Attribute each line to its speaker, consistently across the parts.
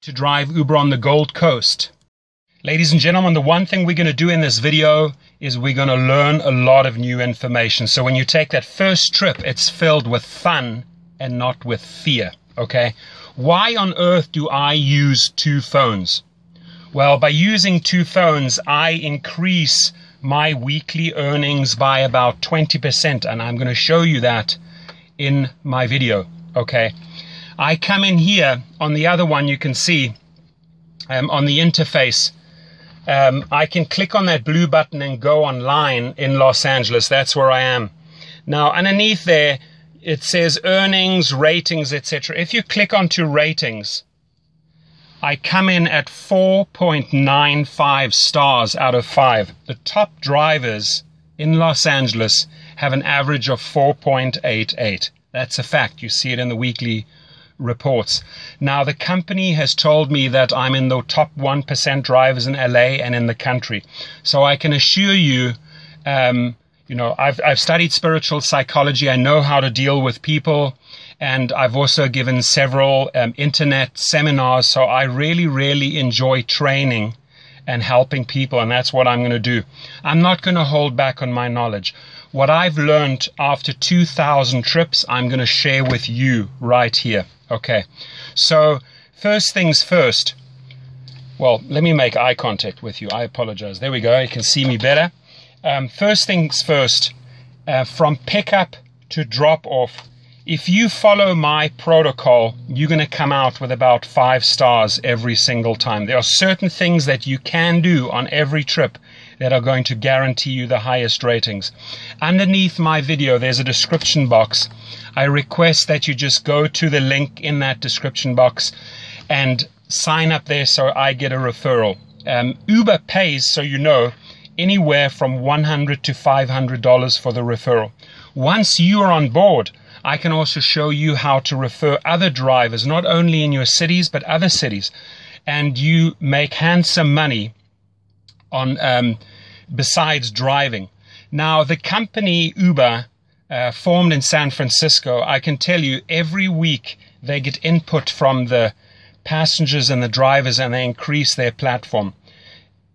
Speaker 1: to drive Uber on the Gold Coast. Ladies and gentlemen, the one thing we're going to do in this video is we're going to learn a lot of new information. So when you take that first trip, it's filled with fun and not with fear, okay? Why on earth do I use two phones? Well, by using two phones, I increase my weekly earnings by about 20%, and I'm going to show you that in my video, okay? I come in here on the other one, you can see on the interface, I can click on that blue button and go online in Los Angeles. That's where I am. Now, underneath there, it says earnings, ratings, etc. If you click onto ratings, I come in at 4.95 stars out of 5. The top drivers in Los Angeles have an average of 4.88. That's a fact. You see it in the weekly reports. Now, the company has told me that I'm in the top 1% drivers in LA and in the country. So I can assure you, I've studied spiritual psychology. I know how to deal with people. And I've also given several internet seminars. So I really, really enjoy training and helping people. And that's what I'm going to do. I'm not going to hold back on my knowledge. What I've learned after 2,000 trips, I'm going to share with you right here. Okay, so first things first. Well, let me make eye contact with you. I apologize. There we go. You can see me better. First things first, from pickup to drop off, if you follow my protocol, you're going to come out with about 5 stars every single time. There are certain things that you can do on every trip that are going to guarantee you the highest ratings. Underneath my video, there's a description box. I request that you just go to the link in that description box and sign up there so I get a referral. Uber pays, so you know, anywhere from $100 to $500 for the referral. Once you are on board, I can also show you how to refer other drivers, not only in your cities, but other cities. And you make handsome money on besides driving. Now, the company Uber, formed in San Francisco, I can tell you every week they get input from the passengers and the drivers, and they increase their platform.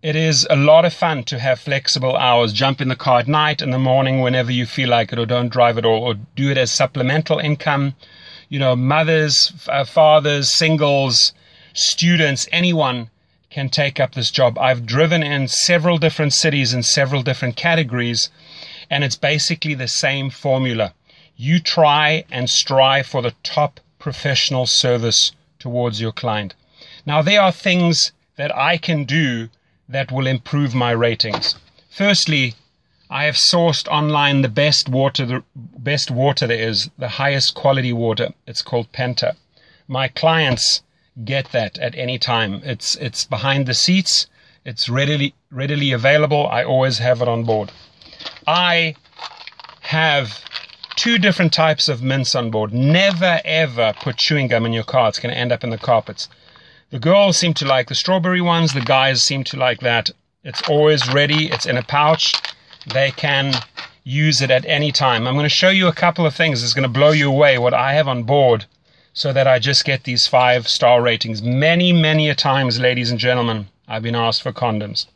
Speaker 1: It is a lot of fun to have flexible hours. Jump in the car at night, in the morning, whenever you feel like it, or don't drive at all, or do it as supplemental income. You know, mothers, fathers, singles, students, anyone can take up this job. I've driven in several different cities in several different categories, and it's basically the same formula. You try and strive for the top professional service towards your client. Now, there are things that I can do that will improve my ratings. Firstly, I have sourced online the best water there is, the highest quality water. It's called Penta. My clients get that at any time. It's behind the seats. It's readily available. I always have it on board. I have 2 different types of mints on board. Never ever put chewing gum in your car. It's going to end up in the carpets. The girls seem to like the strawberry ones. The guys seem to like that. It's always ready. It's in a pouch. They can use it at any time. I'm going to show you a couple of things. It's going to blow you away what I have on board so that I just get these 5-star ratings. Many, many a times, ladies and gentlemen, I've been asked for condoms.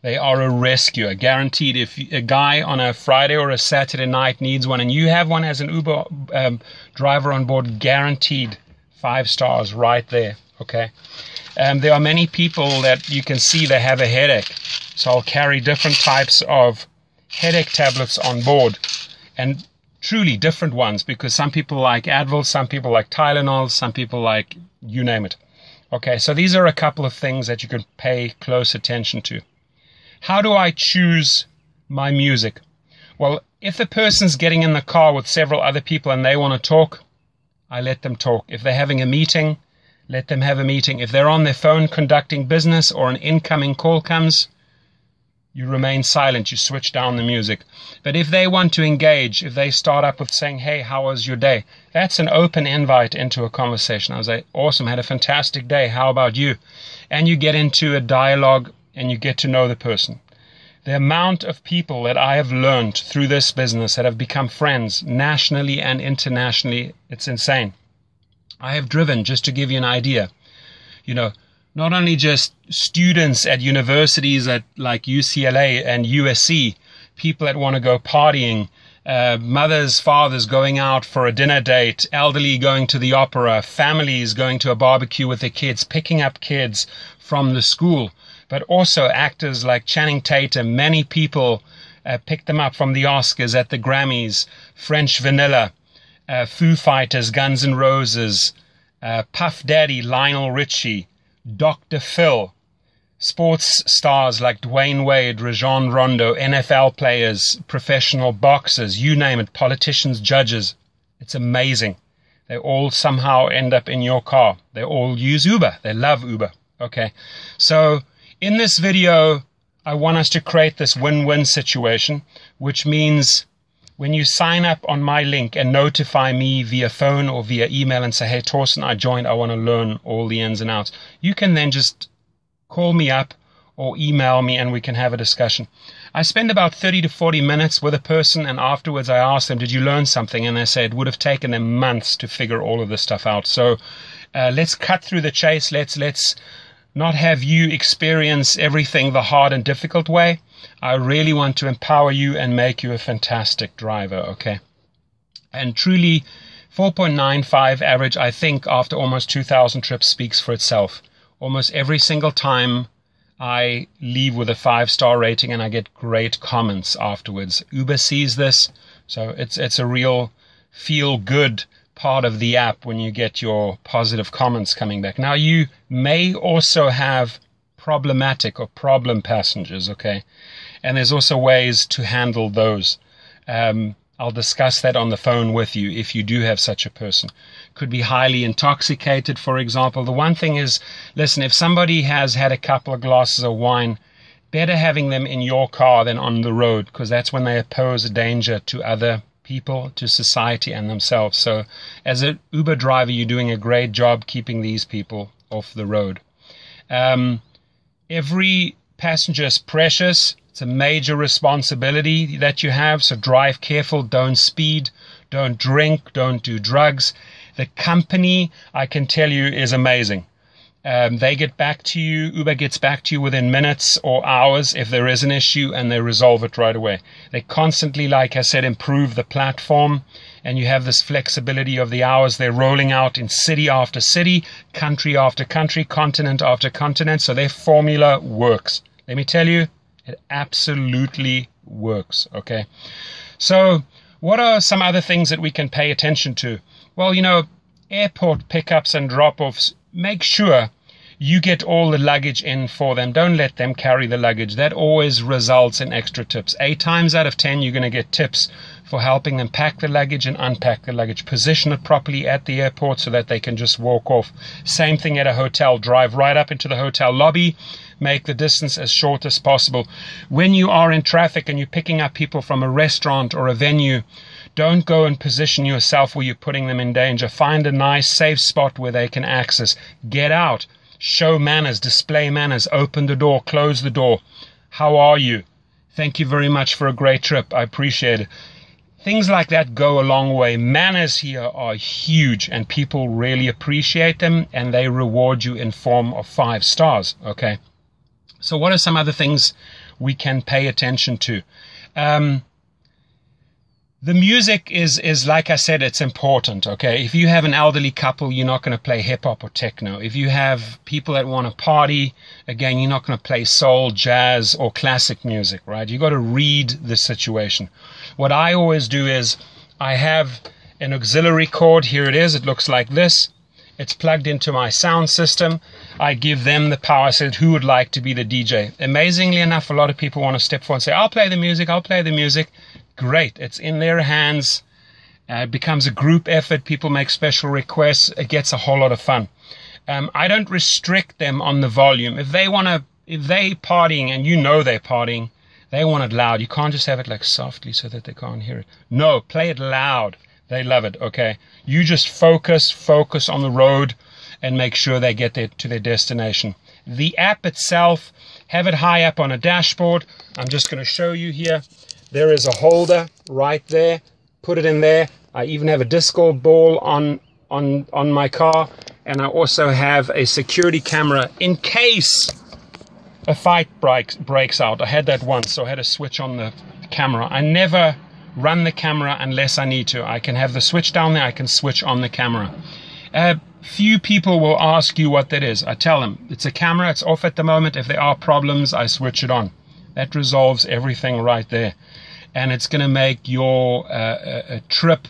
Speaker 1: They are a rescue, guaranteed. If a guy on a Friday or a Saturday night needs one and you have one as an Uber driver on board, guaranteed 5 stars right there. Okay. There are many people that you can see they have a headache. So I'll carry different types of headache tablets on board, and truly different ones, because some people like Advil, some people like Tylenol, some people like you name it. Okay, so these are a couple of things that you can pay close attention to. How do I choose my music? Well, if the person's getting in the car with several other people and they want to talk, I let them talk. If they're having a meeting, let them have a meeting. If they're on their phone conducting business or an incoming call comes, you remain silent, you switch down the music. But if they want to engage, if they start up with saying, hey, how was your day? That's an open invite into a conversation. I was like, awesome, had a fantastic day. How about you? And you get into a dialogue and you get to know the person. The amount of people that I have learned through this business that have become friends nationally and internationally, it's insane. I have driven, just to give you an idea, not only just students at universities at like UCLA and USC, people that want to go partying, mothers, fathers going out for a dinner date, elderly going to the opera, families going to a barbecue with their kids, picking up kids from the school, but also actors like Channing Tatum. Many people pick them up from the Oscars, at the Grammys, French Vanilla, Foo Fighters, Guns N' Roses, Puff Daddy, Lionel Richie, Dr. Phil, sports stars like Dwayne Wade, Rajon Rondo, NFL players, professional boxers, you name it, politicians, judges. It's amazing. They all somehow end up in your car. They all use Uber. They love Uber. Okay. So in this video, I want us to create this win-win situation, which means when you sign up on my link and notify me via phone or via email and say, hey, Torsten, I joined, I want to learn all the ins and outs, you can then just call me up or email me and we can have a discussion. I spend about 30 to 40 minutes with a person, and afterwards I ask them, did you learn something? And they say it would have taken them months to figure all of this stuff out. So let's cut through the chase. Let's not have you experience everything the hard and difficult way. I really want to empower you and make you a fantastic driver, okay? And truly, 4.95 average, I think, after almost 2,000 trips speaks for itself. Almost every single time I leave with a 5-star rating and I get great comments afterwards. Uber sees this, so it's a real feel-good part of the app when you get your positive comments coming back. Now, you may also have problematic or problem passengers, okay? And there's also ways to handle those. I'll discuss that on the phone with you if you do have such a person. Could be highly intoxicated, for example. The one thing is, listen, if somebody has had a couple of glasses of wine, better having them in your car than on the road, because that's when they pose a danger to other people, to society and themselves. So as an Uber driver, you're doing a great job keeping these people off the road. Every passenger is precious. It's a major responsibility that you have, so drive careful, don't speed, don't drink, don't do drugs. The company, I can tell you, is amazing. They get back to you, Uber gets back to you within minutes or hours if there is an issue, and they resolve it right away. They constantly, like I said, improve the platform, and you have this flexibility of the hours. They're rolling out in city after city, country after country, continent after continent, so their formula works. Let me tell you, it absolutely works, okay? So what are some other things that we can pay attention to? Well, airport pickups and drop-offs, make sure you get all the luggage in for them. Don't let them carry the luggage. That always results in extra tips. 8 times out of 10, you're going to get tips for helping them pack the luggage and unpack the luggage. Position it properly at the airport so that they can just walk off. Same thing at a hotel. Drive right up into the hotel lobby. Make the distance as short as possible. When you are in traffic and you're picking up people from a restaurant or a venue, don't go and position yourself where you're putting them in danger. Find a nice, safe spot where they can access. Get out. Show manners. Display manners. Open the door. Close the door. How are you? Thank you very much for a great trip. I appreciate it. Things like that go a long way. Manners here are huge, and people really appreciate them, and they reward you in form of 5 stars, okay? So what are some other things we can pay attention to? The music is, like I said, it's important, okay? If you have an elderly couple, you're not going to play hip-hop or techno. If you have people that want to party, again, you're not going to play soul, jazz, or classic music, right? You got to read the situation. What I always do is I have an auxiliary cord. Here it is. It looks like this. It's plugged into my sound system. I give them the power. I said, who would like to be the DJ? Amazingly enough, a lot of people want to step forward and say, I'll play the music, I'll play the music. Great. It's in their hands. It becomes a group effort. People make special requests. It gets a whole lot of fun. I don't restrict them on the volume. If they partying and you know they're partying, they want it loud. You can't just have it like softly so that they can't hear it. No, play it loud. They love it, okay? You just focus on the road and make sure they get to their destination. The app itself, have it high up on a dashboard. I'm just going to show you here. There is a holder right there. Put it in there. I even have a disco ball on my car. And I also have a security camera in case a fight breaks out. I had that once, so I had to switch on the camera. I never run the camera unless I need to. I can have the switch down there, I can switch on the camera. Few people will ask you what that is. I tell them, it's a camera, it's off at the moment. If there are problems, I switch it on. That resolves everything right there. And it's going to make your trip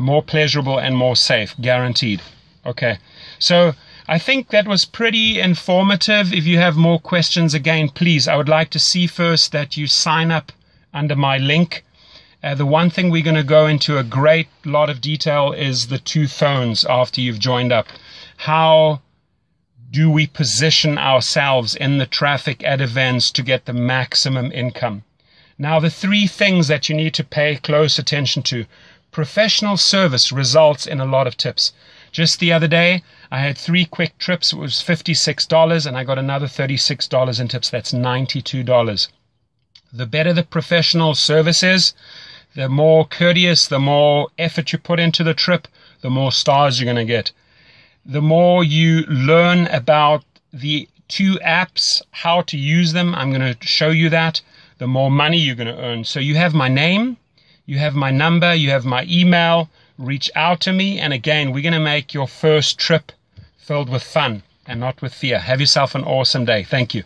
Speaker 1: more pleasurable and more safe, guaranteed. Okay, so I think that was pretty informative. If you have more questions, again, please, I would like to see first that you sign up under my link. The one thing we're going to go into a great lot of detail is the 2 phones after you've joined up. How do we position ourselves in the traffic at events to get the maximum income? Now, the 3 things that you need to pay close attention to. Professional service results in a lot of tips. Just the other day, I had 3 quick trips. It was $56, and I got another $36 in tips. That's $92. The better the professional service is, the more courteous, the more effort you put into the trip, the more stars you're going to get. The more you learn about the 2 apps, how to use them, I'm going to show you that, the more money you're going to earn. So you have my name, you have my number, you have my email. Reach out to me, and again, we're going to make your first trip filled with fun and not with fear. Have yourself an awesome day. Thank you.